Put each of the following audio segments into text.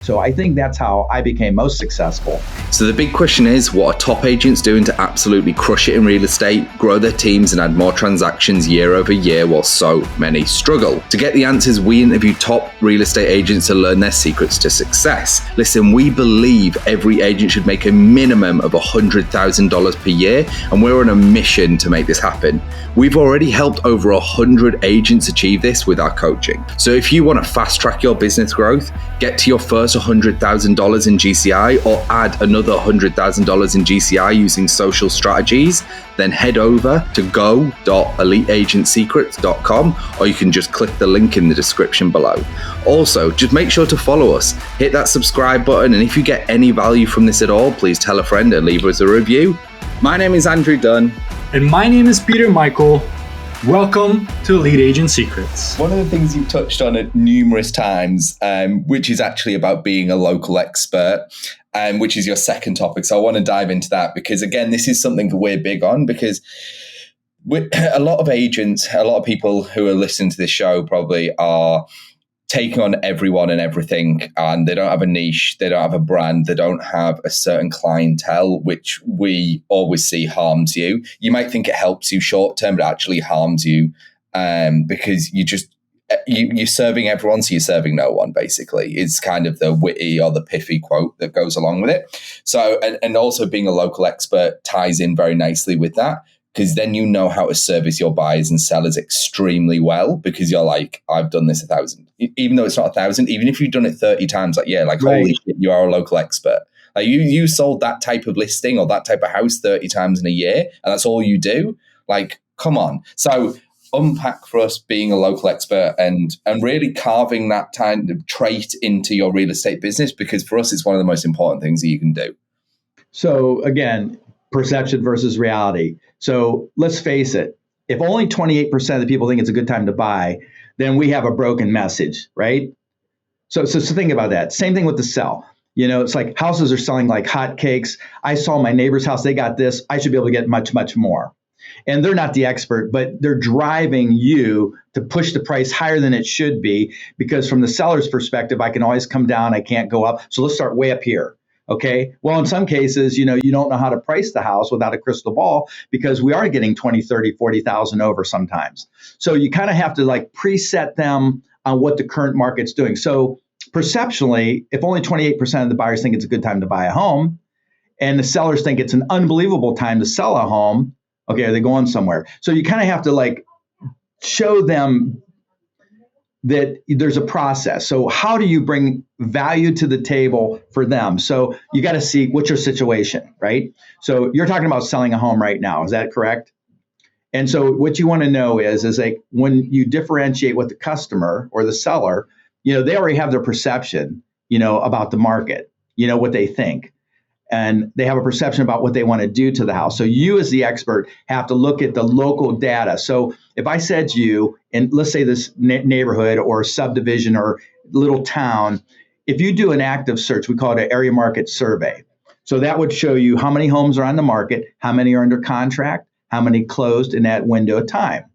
So I think that's how I became most successful. So the big question is, what are top agents doing to absolutely crush it in real estate, grow their teams and add more transactions year over year while so many struggle? To get the answers, we interview top real estate agents to learn their secrets to success. Listen, we believe every agent should make a minimum of $100,000 per year, and we're on a mission to make this happen. We've already helped over 100 agents achieve this with our coaching. So if you want to fast track your business growth, get to your first $100,000 in GCI or add another $100,000 in GCI using social strategies, then head over to go.eliteagentsecrets.com, or you can just click the link in the description below. Also, just make sure to follow us, hit that subscribe button, and if you get any value from this at all, please tell a friend and leave us a review. My name is Andrew Dunn. And my name is Peter Michael. Welcome to Elite Agent Secrets. One of the things you've touched on at numerous times, which is actually about being a local expert, which is your second topic. So I want to dive into that because, again, this is something that we're big on because a lot of agents, a lot of people who are listening to this show probably are taking on everyone and everything, and they don't have a niche, they don't have a brand, they don't have a certain clientele, which we always see harms you. You might think it helps you short term, but it actually harms you because you're serving everyone, so you're serving no one, basically. It's kind of the witty or the pithy quote that goes along with it. So, and also being a local expert ties in very nicely with that, because then you know how to service your buyers and sellers extremely well, because you're like, I've done this 1,000. Even though it's not 1,000, even if you've done it 30 times, like, yeah, like, Right. Holy shit, you are a local expert. Like you sold that type of listing or that type of house 30 times in a year, and that's all you do. Like, come on. So unpack for us being a local expert and really carving that kind of trait into your real estate business, because for us, it's one of the most important things that you can do. So again, perception versus reality. So let's face it, if only 28% of the people think it's a good time to buy, then we have a broken message, right? So think about that. Same thing with the sell. You know, it's like houses are selling like hotcakes. I saw my neighbor's house, they got this. I should be able to get much, much more. And they're not the expert, but they're driving you to push the price higher than it should be, because from the seller's perspective, I can always come down, I can't go up. So let's start way up here. Okay. Well, in some cases, you know, you don't know how to price the house without a crystal ball, because we are getting 20, 30, 40,000 over sometimes. So you kind of have to like preset them on what the current market's doing. So perceptually, if only 28% of the buyers think it's a good time to buy a home and the sellers think it's an unbelievable time to sell a home, okay, are they going somewhere? So you kind of have to like show them that there's a process. So how do you bring value to the table for them? So you got to see what's your situation, right? So you're talking about selling a home right now. Is that correct? And so what you want to know is like when you differentiate with the customer or the seller, you know, they already have their perception, you know, about the market, you know, what they think. And they have a perception about what they want to do to the house. So you as the expert have to look at the local data. So if I said to you, and let's say this neighborhood or subdivision or little town, if you do an active search, we call it an area market survey. So that would show you how many homes are on the market, how many are under contract, how many closed in that window of time.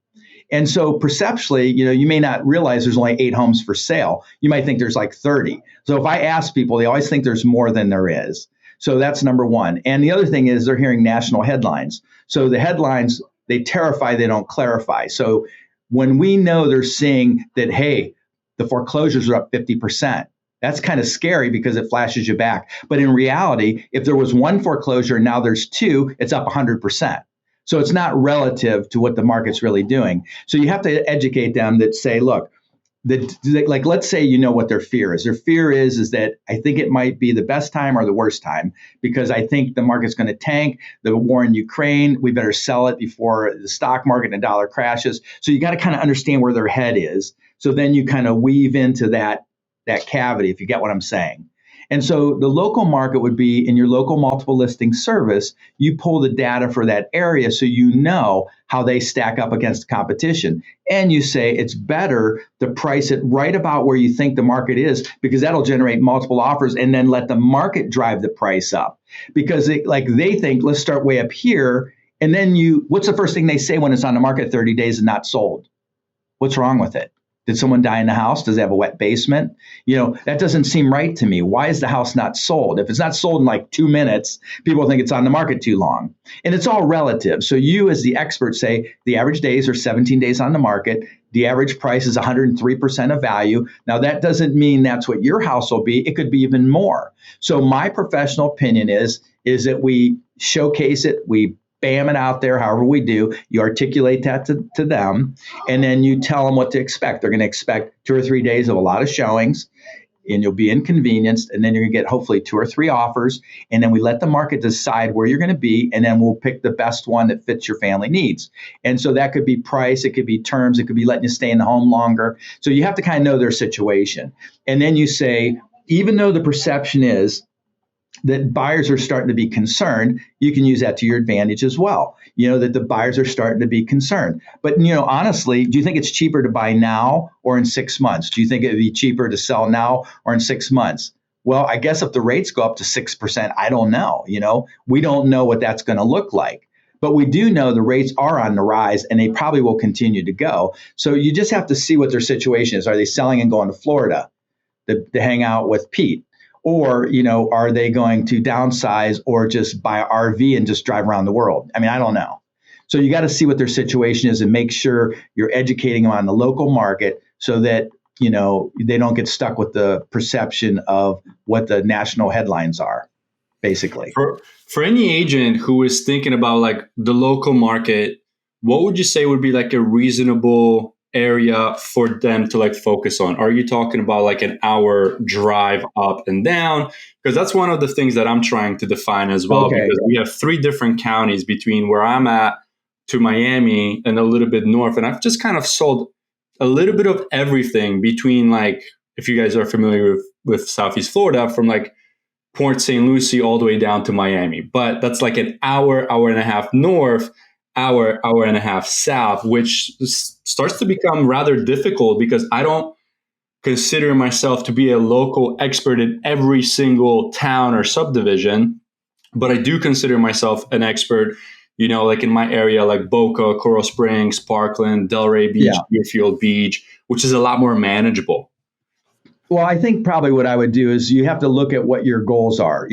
And so perceptually, you know, you may not realize there's only 8 homes for sale. You might think there's like 30. So if I ask people, they always think there's more than there is. So that's number one. And the other thing is they're hearing national headlines. So the headlines, they terrify, they don't clarify. So when we know they're seeing that, hey, the foreclosures are up 50%, that's kind of scary because it flashes you back. But in reality, if there was one foreclosure and now there's 2, it's up 100%. So it's not relative to what the market's really doing. So you have to educate them that say, look, like, let's say you know what their fear is. Their fear is that I think it might be the best time or the worst time because I think the market's going to tank. The war in Ukraine, we better sell it before the stock market and the dollar crashes. So you got to kind of understand where their head is. So then you kind of weave into that cavity, if you get what I'm saying. And so the local market would be in your local multiple listing service. You pull the data for that area so you know how they stack up against the competition. And you say it's better to price it right about where you think the market is, because that'll generate multiple offers and then let the market drive the price up. Because they think, let's start way up here. And then what's the first thing they say when it's on the market 30 days and not sold? What's wrong with it? Did someone die in the house? Does it have a wet basement? That doesn't seem right to me. Why is the house not sold? If it's not sold in like 2 minutes, people think it's on the market too long. And it's all relative. So you as the expert say the average days are 17 days on the market. The average price is 103% of value. Now, that doesn't mean that's what your house will be. It could be even more. So my professional opinion is that we showcase it, we bam it out there, however we do. You articulate that to them, and then you tell them what to expect. They're going to expect 2 or 3 days of a lot of showings, and you'll be inconvenienced, and then you're going to get hopefully 2 or 3 offers, and then we let the market decide where you're going to be, and then we'll pick the best one that fits your family needs. And so that could be price, it could be terms, it could be letting you stay in the home longer. So you have to kind of know their situation. And then you say, even though the perception is that buyers are starting to be concerned, you can use that to your advantage as well. That the buyers are starting to be concerned. But, honestly, do you think it's cheaper to buy now or in 6 months? Do you think it would be cheaper to sell now or in 6 months? Well, I guess if the rates go up to 6%, I don't know. We don't know what that's going to look like. But we do know the rates are on the rise, and they probably will continue to go. So you just have to see what their situation is. Are they selling and going to Florida to hang out with Pete? Or, are they going to downsize or just buy an RV and just drive around the world? I mean, I don't know. So you got to see what their situation is and make sure you're educating them on the local market so that, they don't get stuck with the perception of what the national headlines are, basically. For any agent who is thinking about like the local market, what would you say would be like a reasonable area for them to like focus on? Are you talking about like an hour drive up and down? Because that's one of the things that I'm trying to define as well, because we have 3 different counties between where I'm at to Miami and a little bit north. And I've just kind of sold a little bit of everything between, like, if you guys are familiar with Southeast Florida, from like Port St. Lucie all the way down to Miami. But that's like an hour and a half north, hour and a half south, which starts to become rather difficult because I don't consider myself to be a local expert in every single town or subdivision, but I do consider myself an expert, like in my area, like Boca, Coral Springs, Parkland, Delray Beach, Deerfield Beach, which is a lot more manageable. Well, I think probably what I would do is you have to look at what your goals are,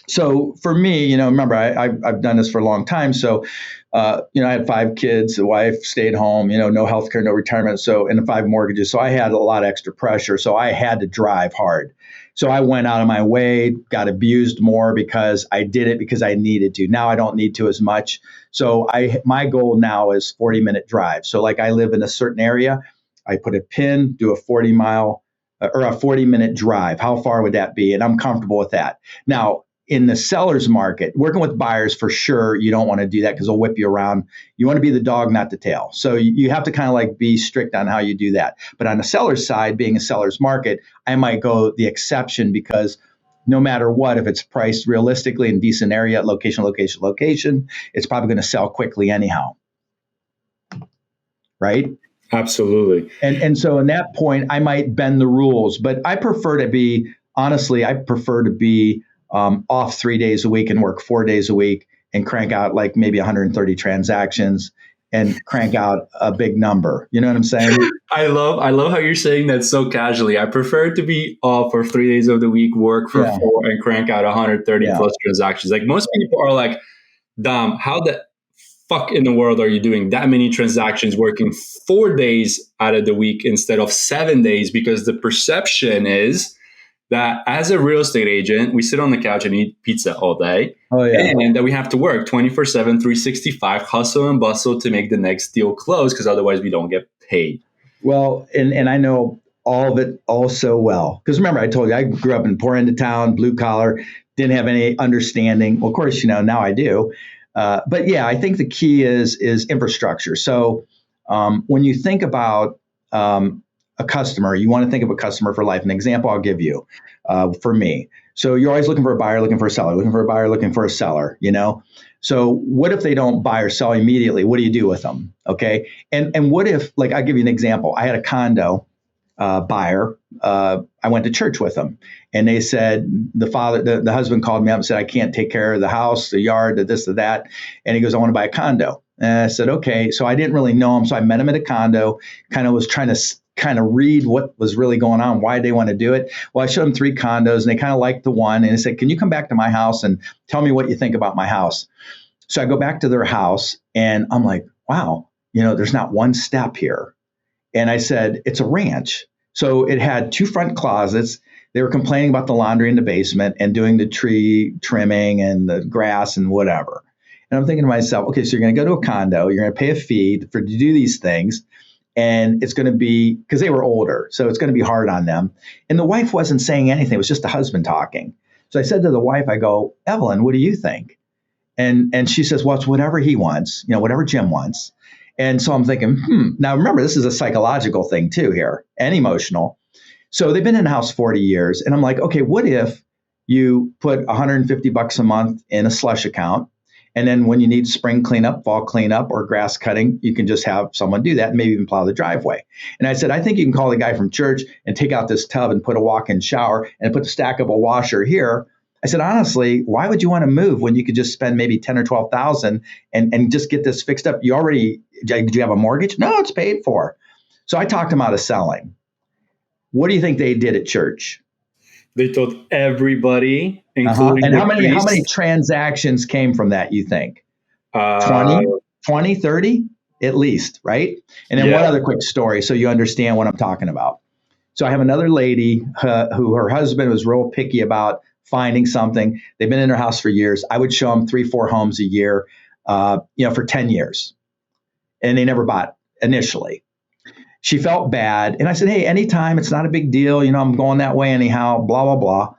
So for me, remember, I've done this for a long time. So, I had 5 kids, a wife, stayed home, no healthcare, no retirement. So, and 5 mortgages. So I had a lot of extra pressure. So I had to drive hard. So I went out of my way, got abused more because I did it because I needed to. Now I don't need to as much. So my goal now is 40-minute drive. So like I live in a certain area, I put a pin, do a 40-mile or a 40-minute drive. How far would that be? And I'm comfortable with that. Now, in the seller's market, working with buyers, for sure, you don't want to do that because they'll whip you around. You want to be the dog, not the tail. So you have to kind of like be strict on how you do that. But on the seller's side, being a seller's market, I might go the exception because no matter what, if it's priced realistically in decent area, location, it's probably going to sell quickly anyhow. Right? Absolutely. And so in that point, I might bend the rules, but I prefer to be off 3 days a week and work 4 days a week and crank out like maybe 130 transactions and crank out a big number. You know what I'm saying? I love how you're saying that so casually. I prefer to be off for 3 days of the week, work for 4, and crank out 130 plus transactions. Like most people are like, Dom, how the fuck in the world are you doing that many transactions working 4 days out of the week instead of 7 days? Because the perception is that as a real estate agent, we sit on the couch and eat pizza all day. And that we have to work 24/7, 365, hustle and bustle to make the next deal close, because otherwise we don't get paid. Well, and I know all of it all so well. Because remember, I told you, I grew up in poor end of town, blue collar, didn't have any understanding. Well, of course, now I do. But yeah, I think the key is infrastructure. So when you think about a customer, you want to think of a customer for life. An example I'll give you for me. So you're always looking for a buyer, looking for a seller, looking for a buyer, looking for a seller, So what if they don't buy or sell immediately? What do you do with them? Okay. And what if, like, I'll give you an example. I had a condo buyer. I went to church with them, and they said, the husband called me up and said, I can't take care of the house, the yard, the this, the that. And he goes, I want to buy a condo. And I said, okay. So I didn't really know him. So I met him at a condo, was trying to kind of read what was really going on, why they want to do it. Well, I showed them 3 condos and they kind of liked the one. And they said, can you come back to my house and tell me what you think about my house? So I go back to their house and I'm like, wow, there's not one step here. And I said, it's a ranch. So it had 2 front closets. They were complaining about the laundry in the basement and doing the tree trimming and the grass and whatever. And I'm thinking to myself, okay, so you're going to go to a condo, you're going to pay a fee to do these things. And it's going to be, because they were older, so it's going to be hard on them. And the wife wasn't saying anything. It was just the husband talking. So I said to the wife, I go, Evelyn, what do you think? And she says, well, it's whatever he wants, whatever Jim wants. And so I'm thinking, Now remember, this is a psychological thing too here, and emotional. So they've been in the house 40 years. And I'm like, okay, what if you put $150 a month in a slush account? And then when you need spring cleanup, fall cleanup, or grass cutting, you can just have someone do that and maybe even plow the driveway. And I said, I think you can call the guy from church and take out this tub and put a walk-in shower and put the stackable washer here. I said, honestly, why would you want to move when you could just spend maybe 10 or 12,000 and just get this fixed up? Did you have a mortgage? No, it's paid for. So I talked them out of selling. What do you think they did at church? They told everybody, including And the how many priest. transactions came from that, you think? 20, 30 at least, right? And then one other quick story so you understand what I'm talking about. So I have another lady who her husband was real picky about finding something. They've been in her house for years. I would show them 3-4 homes a year, for 10 years. And they never bought initially. She felt bad. And I said, hey, anytime, it's not a big deal. I'm going that way anyhow, blah, blah, blah.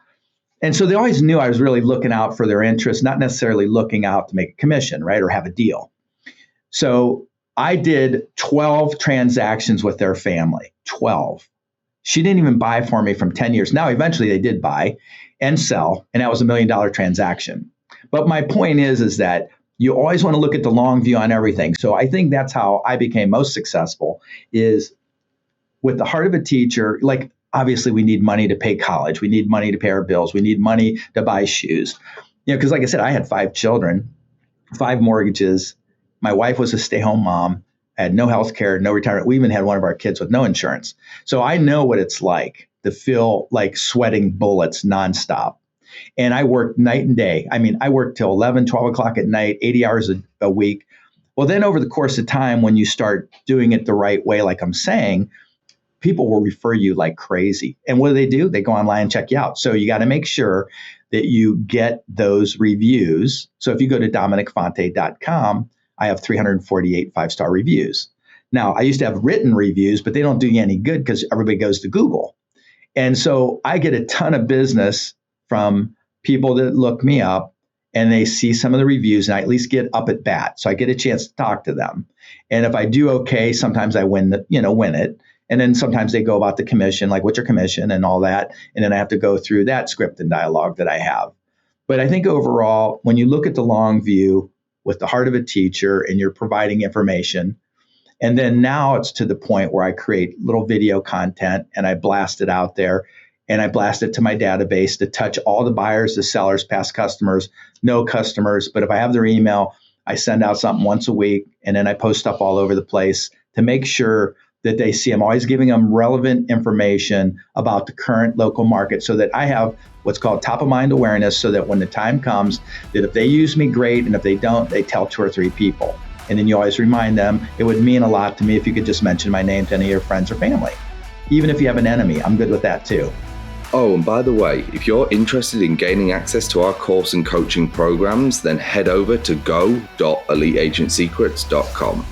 And so they always knew I was really looking out for their interests, not necessarily looking out to make a commission, right, or have a deal. So I did 12 transactions with their family, 12. She didn't even buy for me from 10 years. Now, eventually they did buy and sell, and that was $1 million transaction. But my point is that you always want to look at the long view on everything. So I think that's how I became most successful, is with the heart of a teacher. Like, obviously we need money to pay college. We need money to pay our bills. We need money to buy shoes. Because like I said, I had 5 children, 5 mortgages. My wife was a stay-home mom, had no health care, no retirement. We even had one of our kids with no insurance. So I know what it's like to feel like sweating bullets nonstop. And I worked night and day. I mean, I worked till 11, 12 o'clock at night, 80 hours a week. Well, then over the course of time, when you start doing it the right way, like I'm saying, people will refer you like crazy. And what do? They go online and check you out. So you got to make sure that you get those reviews. So if you go to DominicFonte.com, I have 348 5-star reviews. Now, I used to have written reviews, but they don't do you any good because everybody goes to Google. And so I get a ton of business from people that look me up and they see some of the reviews, and I at least get up at bat. So I get a chance to talk to them. And if I do okay, sometimes I win it. And then sometimes they go about the commission, like what's your commission and all that. And then I have to go through that script and dialogue that I have. But I think overall, when you look at the long view with the heart of a teacher and you're providing information, and then now it's to the point where I create little video content and I blast it out there and I blast it to my database to touch all the buyers, the sellers, past customers, no customers. But if I have their email, I send out something once a week and then I post stuff all over the place to make sure that they see. I'm always giving them relevant information about the current local market so that I have what's called top of mind awareness, so that when the time comes, that if they use me, great. And if they don't, they tell 2 or 3 people. And then you always remind them, it would mean a lot to me if you could just mention my name to any of your friends or family. Even if you have an enemy, I'm good with that too. Oh, and by the way, if you're interested in gaining access to our course and coaching programs, then head over to go.eliteagentsecrets.com.